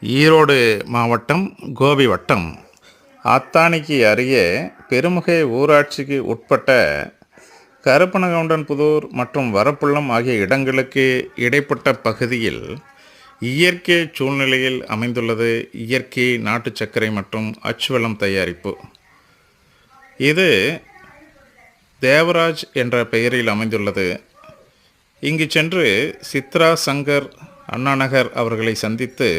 ஈரோடு மாவட்டம் கோபி வட்டம் அத்தானிக்கு அருகே பெருமுகை ஊராட்சிக்கு உட்பட்ட கருப்பணகவுண்டன்புதூர் மற்றும் வரப்புள்ளம் ஆகிய இடங்களுக்கு இடைப்பட்ட பகுதியில் இயற்கை சூழ்நிலையில் அமைந்துள்ளது இயற்கை நாட்டு சர்க்கரை மற்றும் அச்சுவெல்லம் தயாரிப்பு. இது தேவராஜ் என்ற பெயரில் அமைந்துள்ளது. இங்கு சென்று சித்ரா சங்கர் அண்ணாநகர் அவர்களை சந்தித்து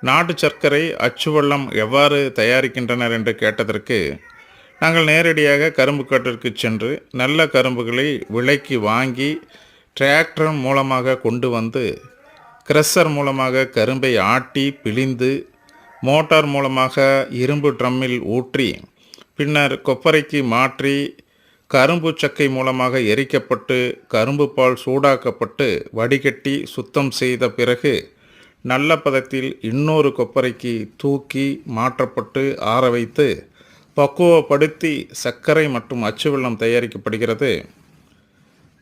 நாட்டு சர்க்கரை அச்சுவெல்லம் எவ்வாறு தயாரிக்கின்றனர் என்று கேட்டதற்கு, நாங்கள் நேரடியாக கரும்பு காட்டிற்கு சென்று நல்ல கரும்புகளை விலைக்கு வாங்கி டிராக்டர் மூலமாக கொண்டு வந்து கிரஷர் மூலமாக கரும்பை ஆட்டி பிழிந்து மோட்டார் மூலமாக இரும்பு ட்ரம்மில் ஊற்றி பின்னர் கொப்பரைக்கு மாற்றி கரும்பு சக்கை மூலமாக எரிக்கப்பட்டு கரும்பு பால் சூடாக்கப்பட்டு வடிகட்டி சுத்தம் செய்த பிறகு நல்ல பதத்தில் இன்னொரு கொப்பரைக்கு தூக்கி மாற்றப்பட்டு ஆற வைத்து பக்குவப்படுத்தி சர்க்கரை மற்றும் அச்சுவெல்லம் தயாரிக்கப்படுகிறது.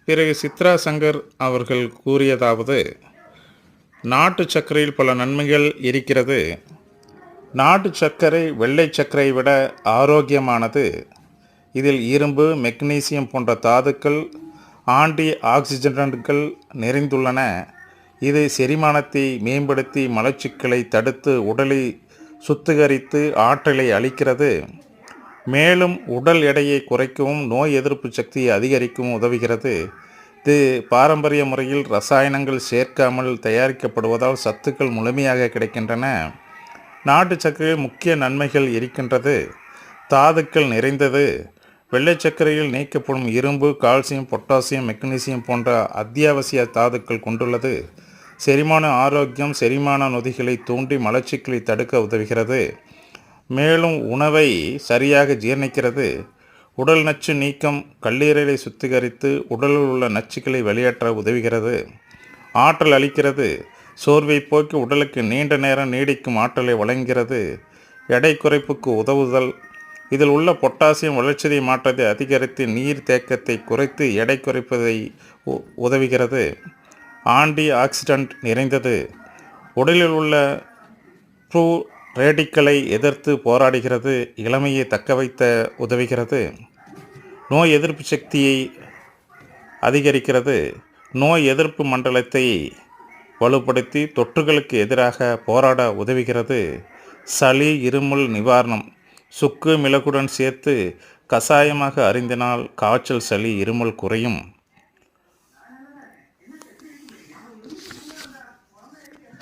பிறகு சித்ரா சங்கர் அவர்கள் கூறியதாவது, நாட்டு சர்க்கரையில் பல நன்மைகள் இருக்கிறது. நாட்டு சர்க்கரை வெள்ளை சர்க்கரை விட ஆரோக்கியமானது. இதில் இரும்பு, மெக்னீசியம் போன்ற தாதுக்கள், ஆன்டி ஆக்சிடென்ட்கள் நிறைந்துள்ளன. இது செரிமானத்தை மேம்படுத்தி மலச்சிக்கலை தடுத்து உடலை சுத்திகரித்து ஆற்றலை அளிக்கிறது. மேலும் உடல் எடையை குறைக்கவும் நோய் எதிர்ப்பு சக்தியை அதிகரிக்கவும் உதவுகிறது. இது பாரம்பரிய முறையில் ரசாயனங்கள் சேர்க்காமல் தயாரிக்கப்படுவதால் சத்துக்கள் முழுமையாக கிடைக்கின்றன. நாட்டு சர்க்கரையில் முக்கிய நன்மைகள் இருக்கின்றது. தாதுக்கள் நிறைந்தது. வெள்ளை சர்க்கரையில் நீக்கப்படும் இரும்பு, கால்சியம், பொட்டாசியம், மெக்னீசியம் போன்ற அத்தியாவசிய தாதுக்கள் கொண்டுள்ளது. செரிமான ஆரோக்கியம், செரிமான நொதிகளை தூண்டி மலச்சிக்கலை தடுக்க உதவுகிறது. மேலும் உணவை சரியாக ஜீரணிக்கிறது. உடல் நச்சு நீக்கம், கல்லீரலை சுத்திகரித்து உடலில் உள்ள நச்சுக்களை வெளியேற்ற உதவுகிறது. ஆற்றல் அளிக்கிறது. சோர்வை போக்கி உடலுக்கு நீண்ட நேரம் நீடிக்கும் ஆற்றலை வழங்குகிறது. எடை குறைப்புக்கு உதவுதல். இதில் உள்ள பொட்டாசியம் வளர்ச்சிதை மாற்றத்தை அதிகரித்து நீர் தேக்கத்தை குறைத்து எடை குறைப்பதை உதவுகிறது. ஆன்டி ஆக்சிடென்ட் நிறைந்தது. உடலில் உள்ள ப்ரூ ரேடிக்கலை எதிர்த்து போராடுகிறது. இளமையை தக்க வைத்த உதவுகிறது. நோய் எதிர்ப்பு சக்தியை அதிகரிக்கிறது. நோய் எதிர்ப்பு மண்டலத்தை வலுப்படுத்தி தொற்றுகளுக்கு எதிராக போராட உதவுகிறது. சளி, இருமல் நிவாரணம். சுக்கு, மிளகுடன் சேர்த்து கசாயமாக அருந்தினால் காய்ச்சல், சளி, இருமல் குறையும்.